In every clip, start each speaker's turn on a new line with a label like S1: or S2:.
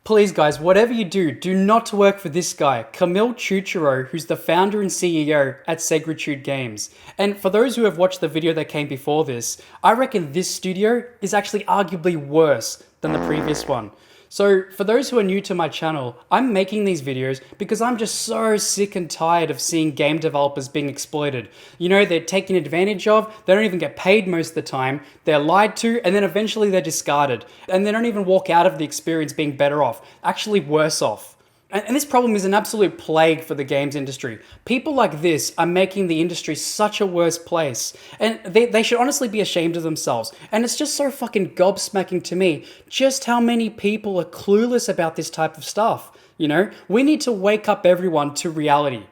S1: Please guys, whatever you do, do not work for this guy, Camille Chuchero, who's the founder and CEO at Segritude Games. And for those who have watched the video that came before this, I reckon this studio is actually arguably worse than the previous one. So for those who are new to my channel, I'm making these videos because I'm just so sick and tired of seeing game developers being exploited. You know, they're taken advantage of, they don't even get paid most of the time, they're lied to, and then eventually they're discarded. And they don't even walk out of the experience being better off, actually worse off. And this problem is an absolute plague for the games industry. People like this are making the industry such a worse place. And they should honestly be ashamed of themselves. And it's just so fucking gobsmacking to me just how many people are clueless about this type of stuff. You know, we need to wake up everyone to reality.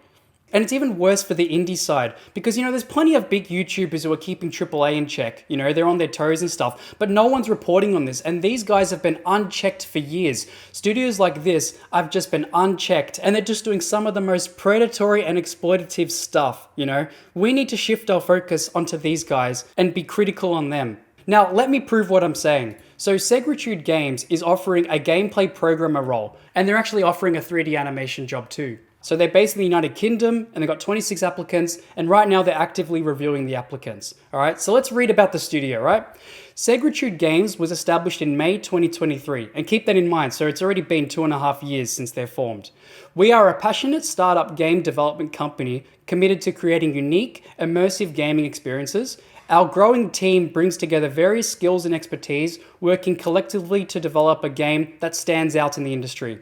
S1: And it's even worse for the indie side because, you know, there's plenty of big YouTubers who are keeping AAA in check. You know, they're on their toes and stuff, but no one's reporting on this. And these guys have been unchecked for years. Studios like this have just been unchecked and they're just doing some of the most predatory and exploitative stuff. You know, we need to shift our focus onto these guys and be critical on them. Now, let me prove what I'm saying. So Segritude Games is offering a gameplay programmer role, and they're actually offering a 3D animation job too. So they're based in the United Kingdom and they've got 26 applicants, and right now they're actively reviewing the applicants. All right, so let's read about the studio, right? Segritude Games was established in May 2023, and keep that in mind, so it's already been 2.5 years since they're formed. We are a passionate startup game development company committed to creating unique, immersive gaming experiences. Our growing team brings together various skills and expertise, working collectively to develop a game that stands out in the industry.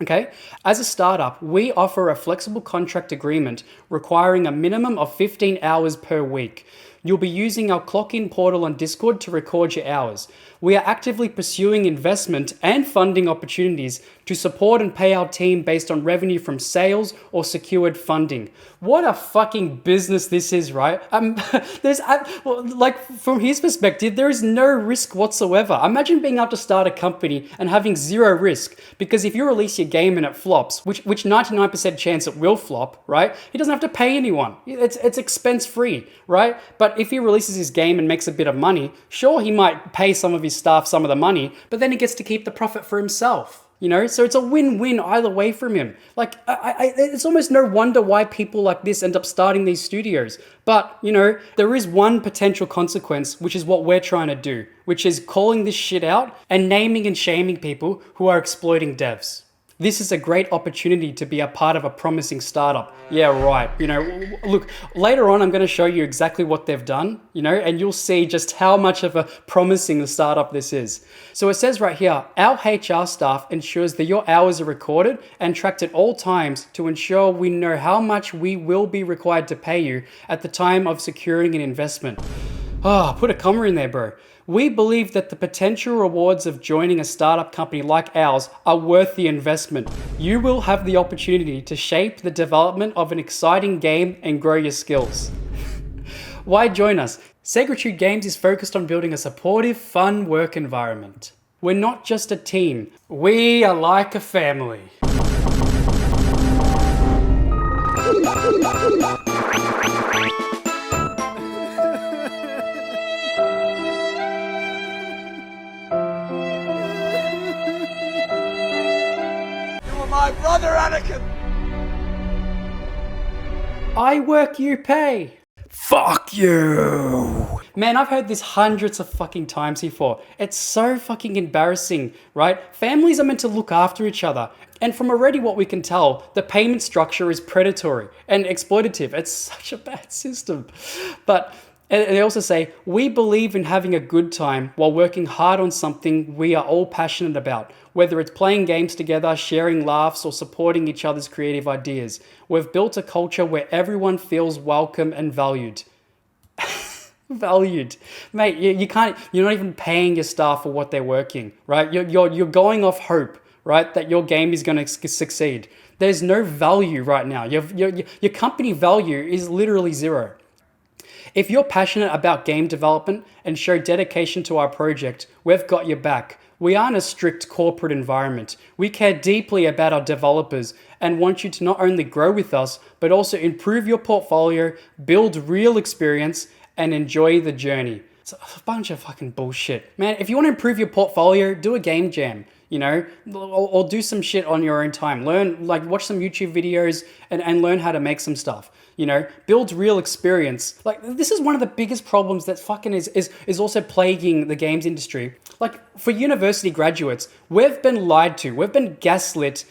S1: Okay, as a startup, we offer a flexible contract agreement requiring a minimum of 15 hours per week. You'll be using our clock-in portal on Discord to record your hours. We are actively pursuing investment and funding opportunities to support and pay our team based on revenue from sales or secured funding. What a fucking business this is, right? Like from his perspective, there is no risk whatsoever. Imagine being able to start a company and having zero risk, because if you release your game and it flops, which 99% chance it will flop, right? He doesn't have to pay anyone. It's expense free, right? But if he releases his game and makes a bit of money, sure, he might pay some of his staff some of the money, but then he gets to keep the profit for himself. You know, so it's a win-win either way from him. Like, it's almost no wonder why people like this end up starting these studios. But, you know, there is one potential consequence, which is what we're trying to do, which is calling this shit out and naming and shaming people who are exploiting devs. This is a great opportunity to be a part of a promising startup. Yeah, right. You know, look, later on, I'm going to show you exactly what they've done, you know, and you'll see just how much of a promising startup this is. So it says right here, our HR staff ensures that your hours are recorded and tracked at all times to ensure we know how much we will be required to pay you at the time of securing an investment. Oh, put a comma in there, bro. We believe that the potential rewards of joining a startup company like ours are worth the investment. You will have the opportunity to shape the development of an exciting game and grow your skills. Why join us? Segritude Games is focused on building a supportive, fun work environment. We're not just a team, we are like a family.
S2: My brother Anakin!
S1: I work, you pay. Fuck you! Man, I've heard this hundreds of fucking times before. It's so fucking embarrassing, right? Families are meant to look after each other. And from already what we can tell, the payment structure is predatory and exploitative. It's such a bad system. But and they also say, we believe in having a good time while working hard on something we are all passionate about, whether it's playing games together, sharing laughs, or supporting each other's creative ideas. We've built a culture where everyone feels welcome and valued. Valued. Mate, you're not even paying your staff for what they're working, right? You're going off hope, right, that your game is going to succeed. There's no value right now. Your company value is literally zero. If you're passionate about game development and show dedication to our project, we've got your back. We aren't a strict corporate environment. We care deeply about our developers and want you to not only grow with us, but also improve your portfolio, build real experience, and enjoy the journey. It's a bunch of fucking bullshit. Man, if you want to improve your portfolio, do a game jam. you know, or do some shit on your own time. Learn, like, watch some YouTube videos and learn how to make some stuff. You know, build real experience. Like, this is one of the biggest problems that fucking is also plaguing the games industry. Like, for university graduates, we've been lied to. We've been gaslit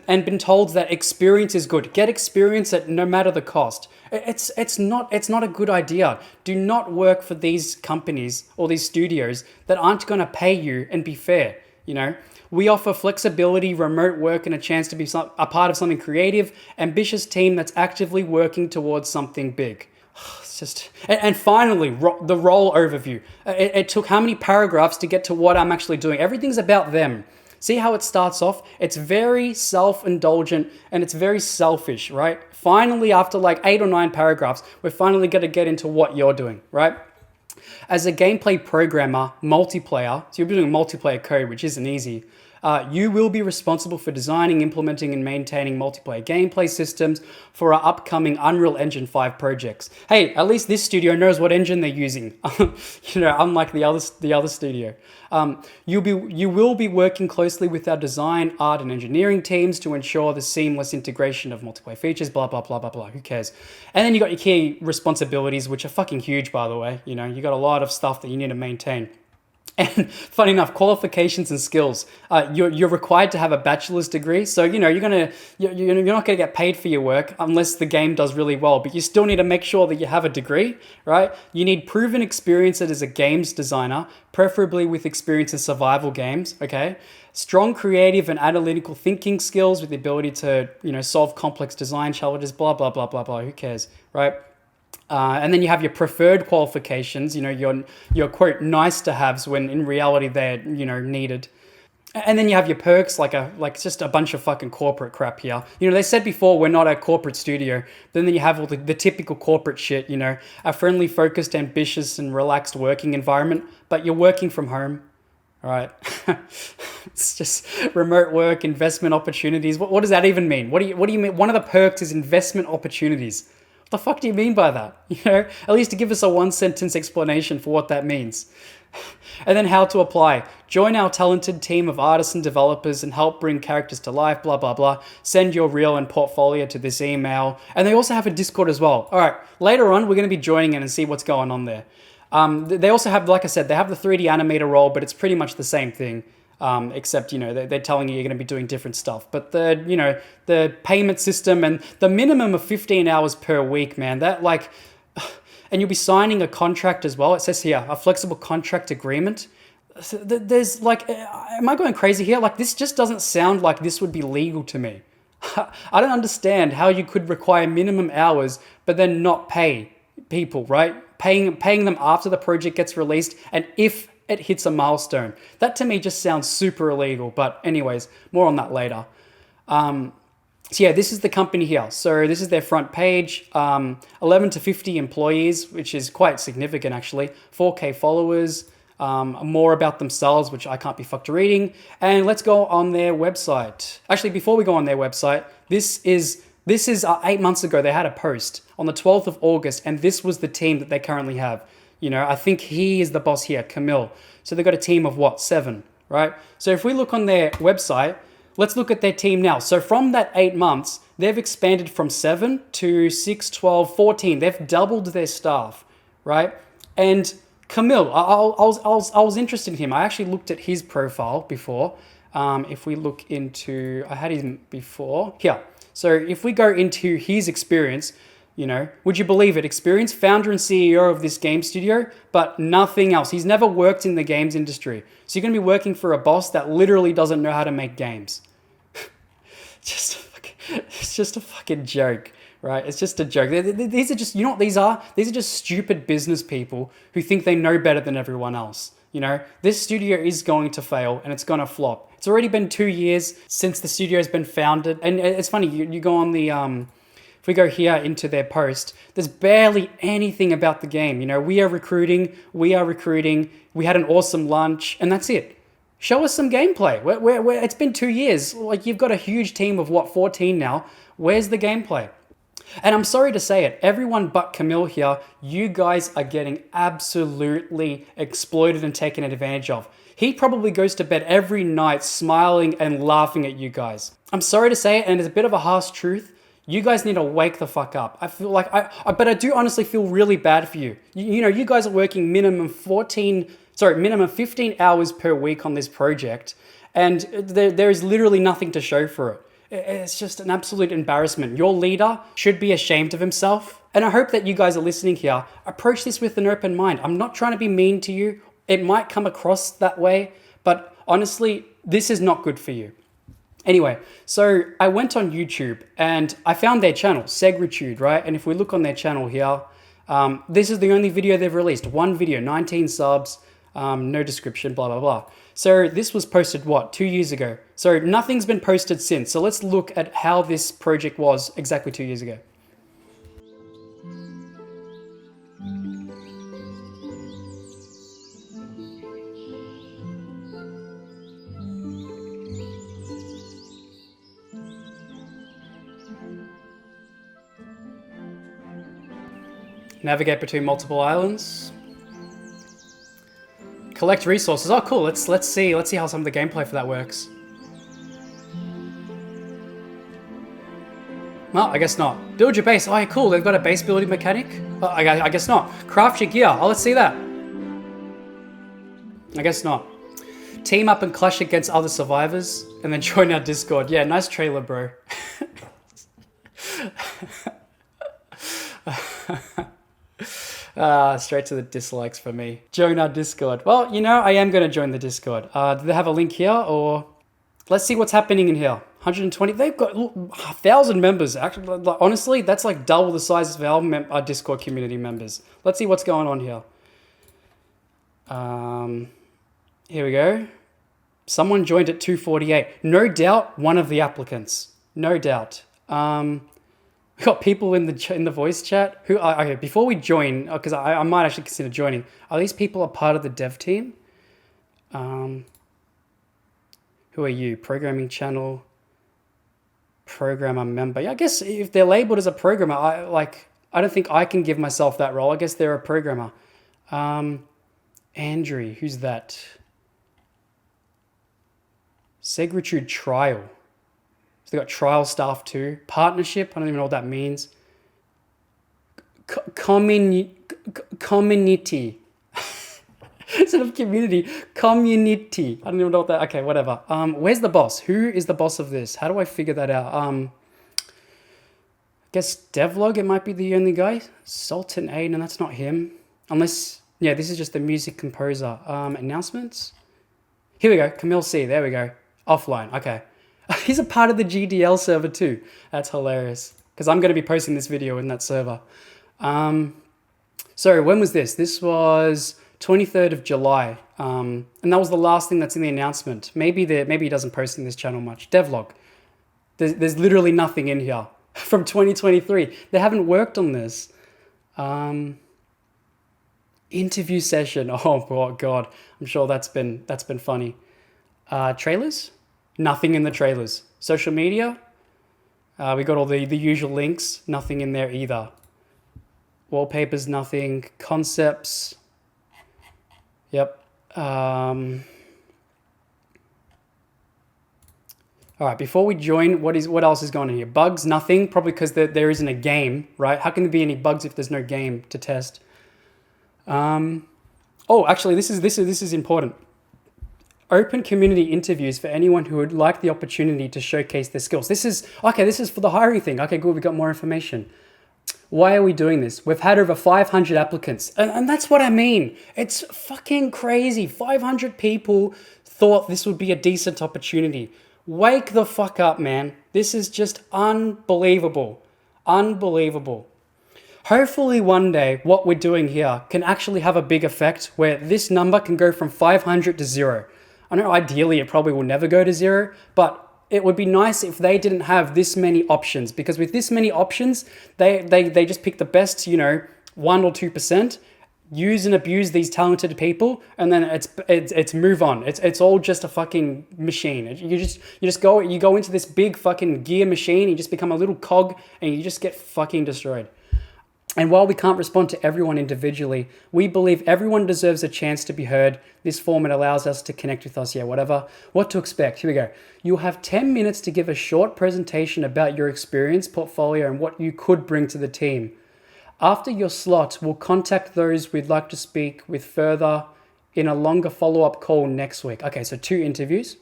S1: and been told that experience is good. Get experience at no matter the cost. It's not a good idea. Do not work for these companies or these studios that aren't going to pay you and be fair. You know, we offer flexibility, remote work, and a chance to be a part of something creative, ambitious team that's actively working towards something big. It's just, and finally, the role overview. It took how many paragraphs to get to what I'm actually doing? Everything's about them. See how it starts off? It's very self-indulgent and it's very selfish, right? Finally, after like 8 or 9 paragraphs, we're finally going to get into what you're doing, right? As a gameplay programmer, multiplayer, so you'll be doing multiplayer code, which isn't easy. You will be responsible for designing, implementing, and maintaining multiplayer gameplay systems for our upcoming Unreal Engine 5 projects. Hey, at least this studio knows what engine they're using. You know, unlike the other studio. You will be working closely with our design, art, and engineering teams to ensure the seamless integration of multiplayer features. Blah blah blah blah blah. Who cares? And then you got your key responsibilities, which are fucking huge, by the way. You know, you got a lot of stuff that you need to maintain. And funny enough, qualifications and skills. You're required to have a bachelor's degree, so you know you're not gonna get paid for your work unless the game does really well. But you still need to make sure that you have a degree, right? You need proven experience as a games designer, preferably with experience in survival games. Okay, strong creative and analytical thinking skills with the ability to solve complex design challenges. Blah blah blah blah blah. Who cares, right? And then you have your preferred qualifications, your quote nice to haves when in reality they're needed. And then you have your perks, like just a bunch of fucking corporate crap here. They said before we're not a corporate studio, but then you have all the typical corporate shit. A friendly, focused, ambitious, and relaxed working environment, but you're working from home. All right. It's just remote work, investment opportunities. What does that even mean? What do you mean? One of the perks is investment opportunities. What the fuck do you mean by that? At least to give us a 1-sentence explanation for what that means. And then how to apply. Join our talented team of artists and developers and help bring characters to life, blah, blah, blah. Send your reel and portfolio to this email. And they also have a Discord as well. All right, later on, we're going to be joining in and see what's going on there. They also have, like I said, they have the 3D animator role, but it's pretty much the same thing. Except, they're telling you you're going to be doing different stuff. But the payment system and the minimum of 15 hours per week, man, and you'll be signing a contract as well. It says here, a flexible contract agreement. There's am I going crazy here? This just doesn't sound like this would be legal to me. I don't understand how you could require minimum hours, but then not pay people, right? Paying them after the project gets released. And if it hits a milestone. That to me just sounds super illegal, but anyways, more on that later. So yeah, this is the company here. So this is their front page, 11 to 50 employees, which is quite significant actually, 4K followers, more about themselves, which I can't be fucked reading. And let's go on their website. Actually, before we go on their website, this is 8 months ago, they had a post on the 12th of August, and this was the team that they currently have. I think he is the boss here, Camille. So they've got a team of 7, right? So if we look on their website, let's look at their team now. So from that 8 months, they've expanded from 7 to 6, 12, 14. They've doubled their staff, right? And Camille, I was interested in him. I actually looked at his profile before. If we look into, I had him before here. So if we go into his experience, would you believe it? Experienced founder and CEO of this game studio, but nothing else. He's never worked in the games industry. So you're going to be working for a boss that literally doesn't know how to make games. It's just a fucking joke, right? It's just a joke. These are just, what these are? These are just stupid business people who think they know better than everyone else. This studio is going to fail and it's going to flop. It's already been 2 years since the studio has been founded. And it's funny, you go on the... If we go here into their post, there's barely anything about the game. We are recruiting, we had an awesome lunch, and that's it. Show us some gameplay. It's been 2 years. You've got a huge team of 14 now. Where's the gameplay? And I'm sorry to say it, everyone but Camille here, you guys are getting absolutely exploited and taken advantage of. He probably goes to bed every night smiling and laughing at you guys. I'm sorry to say it, and it's a bit of a harsh truth. You guys need to wake the fuck up. I feel like but I do honestly feel really bad for you. You know, you guys are working minimum 15 hours per week on this project, and there is literally nothing to show for it. It's just an absolute embarrassment. Your leader should be ashamed of himself. And I hope that you guys are listening here. Approach this with an open mind. I'm not trying to be mean to you. It might come across that way, but honestly, this is not good for you. Anyway, so I went on YouTube and I found their channel, Segritude, right? And if we look on their channel here, this is the only video they've released. One video, 19 subs, no description, blah, blah, blah. So this was posted, what, 2 years ago? So nothing's been posted since. So let's look at how this project was exactly 2 years ago. Navigate between multiple islands. Collect resources. Oh, cool. Let's see how some of the gameplay for that works. Well, I guess not. Build your base. Oh, cool. They've got a base building mechanic. Oh, I guess not. Craft your gear. Oh, let's see that. I guess not. Team up and clash against other survivors, and then join our Discord. Yeah, nice trailer, bro. Straight to the dislikes for me. Join our Discord. Well, you know, I am going to join the Discord. Do they have a link here, or let's see what's happening in here. 120. They've got 1,000 members. Actually, honestly, that's like double the size of our Discord community members. Let's see what's going on here. Here we go. Someone joined at 2:48. No doubt one of the applicants. No doubt. We got people in the voice chat who are, okay, before we join, because I might actually consider joining, are these people a part of the dev team? Who are you? Programming channel, programmer member. Yeah, I guess if they're labeled as a programmer, I don't think I can give myself that role. I guess they're a programmer. Andrew, who's that? Segritude trial. So they got trial staff too. Partnership, I don't even know what that means. Community. Instead of community, community. I don't even know what that, okay, whatever. Where's the boss? Who is the boss of this? How do I figure that out? I guess Devlog, it might be the only guy. Sultan A, no, that's not him. Unless, yeah, this is just the music composer. Announcements? Here we go, Camille C, there we go. Offline, okay. He's a part of the GDL server too. That's hilarious. Because I'm going to be posting this video in that server. So when was this? This was 23rd of July. And that was the last thing that's in the announcement. Maybe he doesn't post in this channel much. Devlog. There's literally nothing in here. From 2023. They haven't worked on this. Interview session. Oh God. I'm sure that's been funny. Trailers? Nothing in the trailers. Social media, we got all the usual links. Nothing in there either. Wallpapers, nothing. Concepts. Yep. All right, before we join, what else is going on here? Bugs, nothing. Probably because there isn't a game, right? How can there be any bugs if there's no game to test? Oh, actually, this is important. Open community interviews for anyone who would like the opportunity to showcase their skills. This is for the hiring thing. Okay, good, we got more information. Why are we doing this? We've had over 500 applicants. And that's what I mean. It's fucking crazy. 500 people thought this would be a decent opportunity. Wake the fuck up, man. This is just unbelievable. Unbelievable. Hopefully one day what we're doing here can actually have a big effect where this number can go from 500 to 0. I know ideally it probably will never go to 0, but it would be nice if they didn't have this many options, because with this many options, they just pick the best, 1 or 2%. use and abuse these talented people, and then it's move on. It's all just a fucking machine. You go into this big fucking gear machine, you just become a little cog, and you just get fucking destroyed. And while we can't respond to everyone individually, we believe everyone deserves a chance to be heard. This format allows us to connect with us. Yeah, whatever. What to expect? Here we go. You'll have 10 minutes to give a short presentation about your experience, portfolio, and what you could bring to the team. After your slot, we'll contact those we'd like to speak with further in a longer follow-up call next week. Okay, so 2 interviews.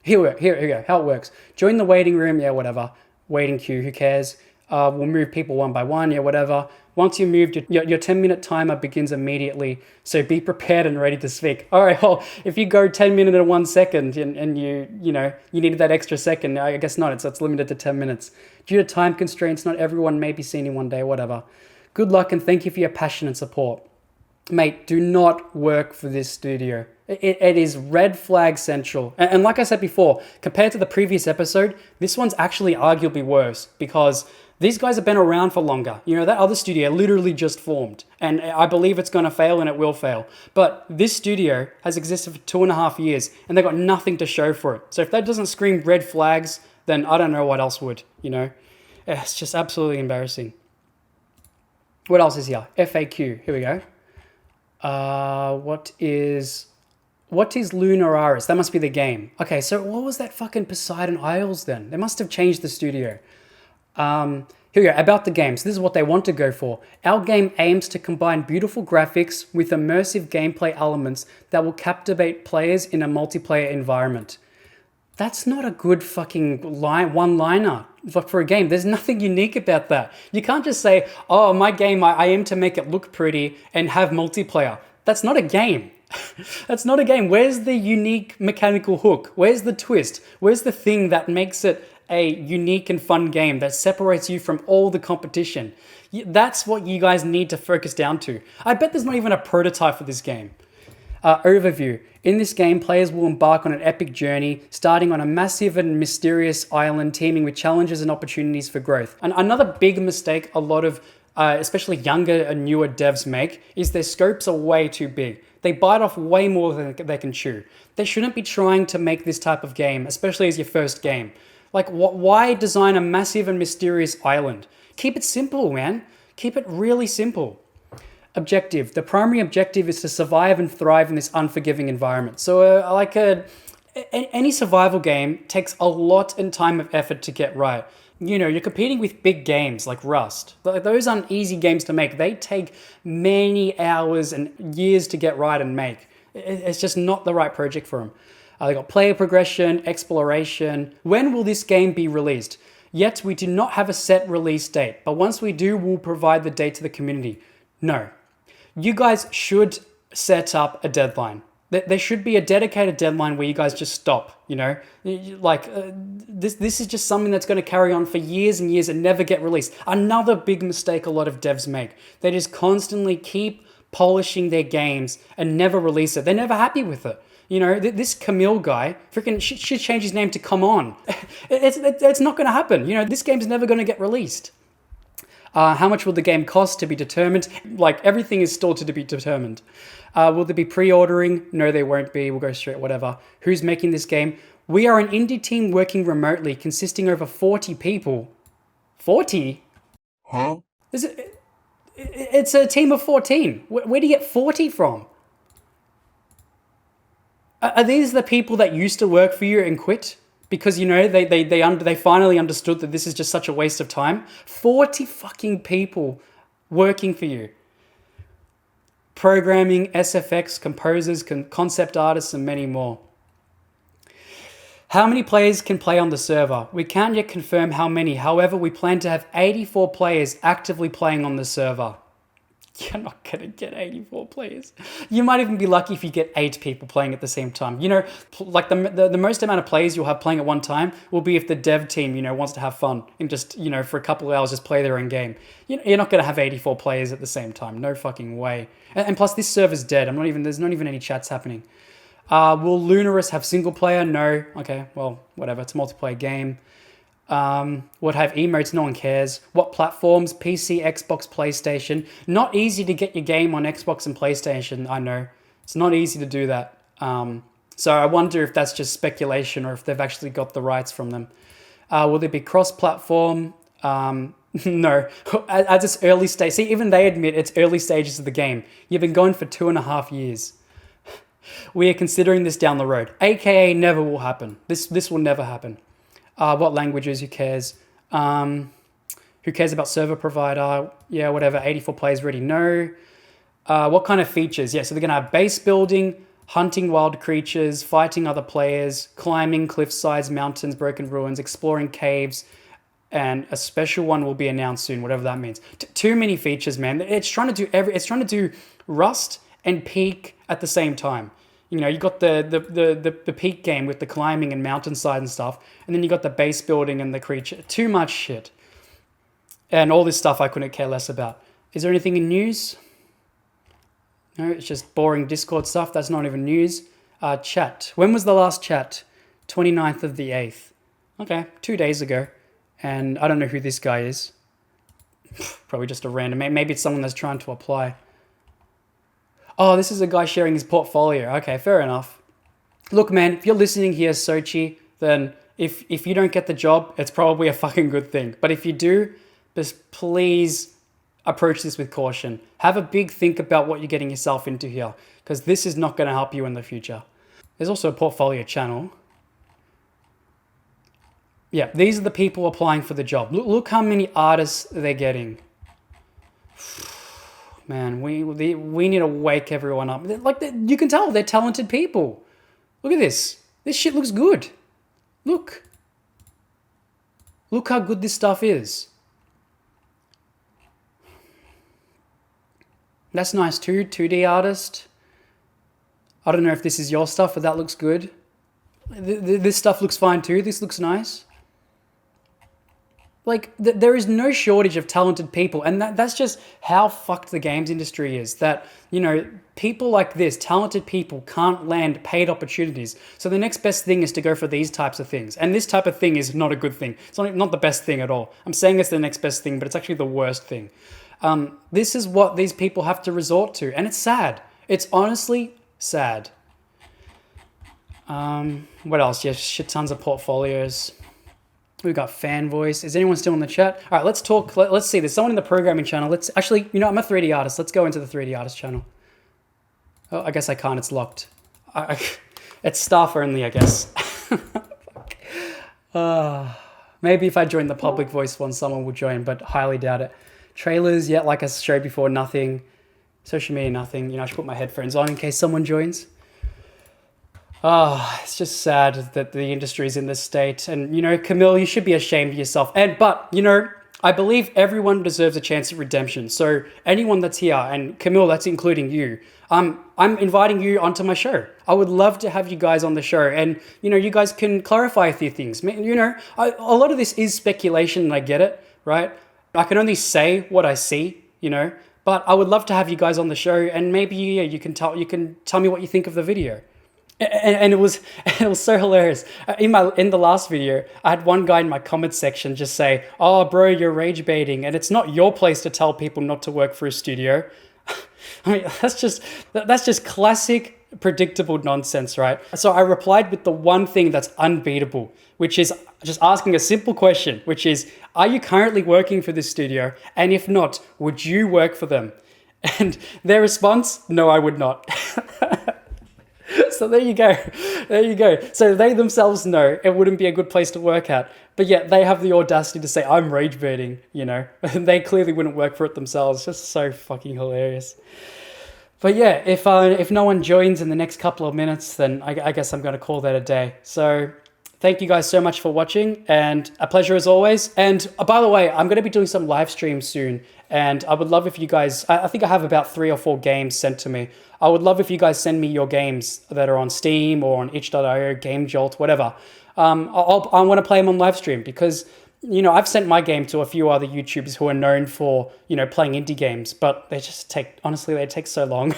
S1: Here we go. How it works. Join the waiting room. Yeah, whatever. Waiting queue. Who cares? We'll move people one by one. Yeah, whatever. Once you're moved, your 10-minute timer begins immediately. So be prepared and ready to speak. All right, well, if you go 10 minutes and 1 second and you needed that extra second, I guess not. It's limited to 10 minutes. Due to time constraints, not everyone may be seen in one day, whatever. Good luck and thank you for your passion and support. Mate, do not work for this studio. It is red flag central. And like I said before, compared to the previous episode, this one's actually arguably worse because these guys have been around for longer. You know, that other studio literally just formed. And I believe it's going to fail and it will fail. But this studio has existed for 2.5 years and they've got nothing to show for it. So if that doesn't scream red flags, then I don't know what else would, you know. It's just absolutely embarrassing. What else is here? FAQ. Here we go. What is Lunar Aris? That must be the game. Okay, so what was that fucking Poseidon Isles then? They must have changed the studio. Here we go. About the game. So this is what they want to go for. Our game aims to combine beautiful graphics with immersive gameplay elements that will captivate players in a multiplayer environment. That's not a good fucking one-liner for a game. There's nothing unique about that. You can't just say, oh, my game, I aim to make it look pretty and have multiplayer. That's not a game. That's not a game. Where's the unique mechanical hook? Where's the twist? Where's the thing that makes it a unique and fun game that separates you from all the competition? That's what you guys need to focus down to. I bet there's not even a prototype for this game. Overview. In this game, players will embark on an epic journey, starting on a massive and mysterious island teeming with challenges and opportunities for growth. And another big mistake a lot of, especially younger and newer devs make, is their scopes are way too big. They bite off way more than they can chew. They shouldn't be trying to make this type of game, especially as your first game. Like, why design a massive and mysterious island? Keep it simple, man. Keep it really simple. Objective. The primary objective is to survive and thrive in this unforgiving environment. So any survival game takes a lot and time of effort to get right. You know, you're competing with big games like Rust. Those aren't easy games to make. They take many hours and years to get right and make. It's just not the right project for them. They got player progression, exploration. When will this game be released? Yet we do not have a set release date, but once we do, we'll provide the date to the community. No. You guys should set up a deadline. There should be a dedicated deadline where you guys just stop, you know? Like, this is just something that's going to carry on for years and years and never get released. Another big mistake a lot of devs make. They just constantly keep polishing their games and never release it. They're never happy with it. You know, this Camille guy freaking should change his name to Come On. It's not going to happen. You know, this game's never going to get released. How much will the game cost to be determined? Like, everything is still to be determined. Will there be pre-ordering? No, there won't be. We'll go straight, whatever. Who's making this game? We are an indie team working remotely, consisting of over 40 people. 40?
S2: Huh?
S1: It's a team of 14. Where do you get 40 from? Are these the people that used to work for you and quit? Because, you know, they finally understood that this is just such a waste of time. 40 fucking people working for you. Programming, SFX, composers, concept artists, and many more. How many players can play on the server? We can't yet confirm how many. However, we plan to have 84 players actively playing on the server. You're not going to get 84 players. You might even be lucky if you get 8 people playing at the same time. You know, like the most amount of players you'll have playing at one time will be if the dev team, you know, wants to have fun and just, you know, for a couple of hours just play their own game. You're not going to have 84 players at the same time. No fucking way. And plus, this server's dead. There's not even any chats happening. Will Lunaris have single player? No. Okay, well, whatever. It's a multiplayer game. Would have emotes, no one cares. What platforms? PC, Xbox, PlayStation. Not easy to get your game on Xbox and PlayStation, I know. It's not easy to do that. So I wonder if that's just speculation or if they've actually got the rights from them. Will there be cross-platform? No. At this early stage, see, even they admit it's early stages of the game. You've been going for 2.5 years. We are considering this down the road. AKA never will happen. This will never happen. What languages? Who cares? Who cares about server provider? Yeah, whatever. 84 players already know. What kind of features? Yeah, so they're going to have base building, hunting wild creatures, fighting other players, climbing cliff sides, mountains, broken ruins, exploring caves, and a special one will be announced soon, whatever that means. Too many features, man. It's trying to do it's trying to do Rust and Peak at the same time. You know, you got the Peak game with the climbing and mountainside and stuff, and then you got the base building and the creature. Too much shit. And all this stuff I couldn't care less about. Is there anything in news? No, it's just boring Discord stuff. That's not even news. Chat. When was the last chat? 29th of the 8th. Okay, 2 days ago. And I don't know who this guy is. Probably just a random. Maybe it's someone that's trying to apply. Oh, this is a guy sharing his portfolio. Okay, fair enough. Look, man, if you're listening here, Sochi, then if you don't get the job, it's probably a fucking good thing. But if you do, just please approach this with caution. Have a big think about what you're getting yourself into here, because this is not going to help you in the future. There's also a portfolio channel. Yeah, these are the people applying for the job. Look how many artists they're getting. Man, we need to wake everyone up. Like, you can tell they're talented people. Look at this. This shit looks good. Look. Look how good this stuff is. That's nice too. 2D artist. I don't know if this is your stuff, but that looks good. This stuff looks fine too. This looks nice. Like, there is no shortage of talented people, and that's just how fucked the games industry is. That, you know, people like this, talented people, can't land paid opportunities. So the next best thing is to go for these types of things. And this type of thing is not a good thing. It's not the best thing at all. I'm saying it's the next best thing, but it's actually the worst thing. This is what these people have to resort to, and it's sad. It's honestly sad. What else? Yes, shit tons of portfolios. We've got fan voice. Is anyone still in the chat? All right, let's talk. Let's see. There's someone in the programming channel. Let's actually, you know, I'm a 3D artist. Let's go into the 3D artist channel. Oh, I guess I can't. It's locked. It's staff only, I guess. Maybe if I join the public voice one, someone will join, but highly doubt it. Trailers, yeah, like I showed before, nothing. Social media, nothing. You know, I should put my headphones on in case someone joins. Oh, it's just sad that the industry is in this state. And, you know, Camille, you should be ashamed of yourself. But, you know, I believe everyone deserves a chance at redemption. So anyone that's here, and Camille, that's including you, I'm inviting you onto my show. I would love to have you guys on the show. And, you know, you guys can clarify a few things. You know, a lot of this is speculation, and I get it, right? I can only say what I see, you know. But I would love to have you guys on the show, and maybe you can tell me what you think of the video. And it was so hilarious. In the last video, I had one guy in my comments section just say, "Oh, bro, you're rage baiting, and it's not your place to tell people not to work for a studio." I mean, that's just classic predictable nonsense, right? So I replied with the one thing that's unbeatable, which is just asking a simple question, which is, are you currently working for this studio? And if not, would you work for them? And their response, no, I would not. So there you go. There you go. So they themselves know it wouldn't be a good place to work at, but yet they have the audacity to say, I'm rage baiting, you know, and they clearly wouldn't work for it themselves. Just so fucking hilarious. But yeah, if no one joins in the next couple of minutes, then I guess I'm going to call that a day. So thank you guys so much for watching, and a pleasure as always. And by the way, I'm going to be doing some live streams soon, and I would love if you guys, I think I have about 3 or 4 games sent to me. I would love if you guys send me your games that are on Steam or on itch.io, Game Jolt, whatever. I want to play them on live stream because, you know, I've sent my game to a few other YouTubers who are known for, you know, playing indie games, but they just take, honestly, they take so long.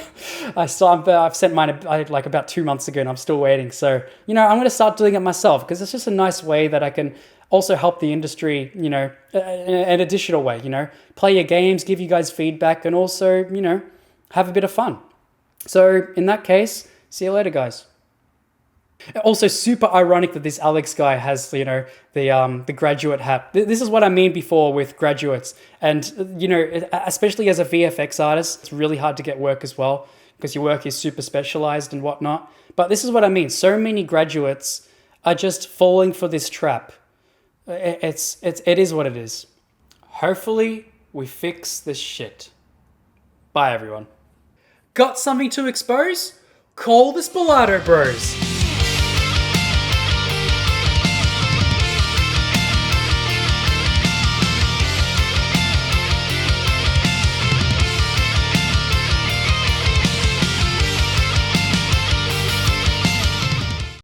S1: I've sent mine like about 2 months ago and I'm still waiting. So, you know, I'm going to start doing it myself because it's just a nice way that I can also help the industry, in an additional way, play your games, give you guys feedback, and also, have a bit of fun. So in that case, see you later, guys. Also, super ironic that this Alex guy has, the graduate hat. This is what I mean before with graduates, and especially as a VFX artist, it's really hard to get work as well because your work is super specialized and whatnot. But this is what I mean. So many graduates are just falling for this trap. It is what it is. Hopefully, we fix this shit. Bye, everyone. Got something to expose? Call the Spillato Bros.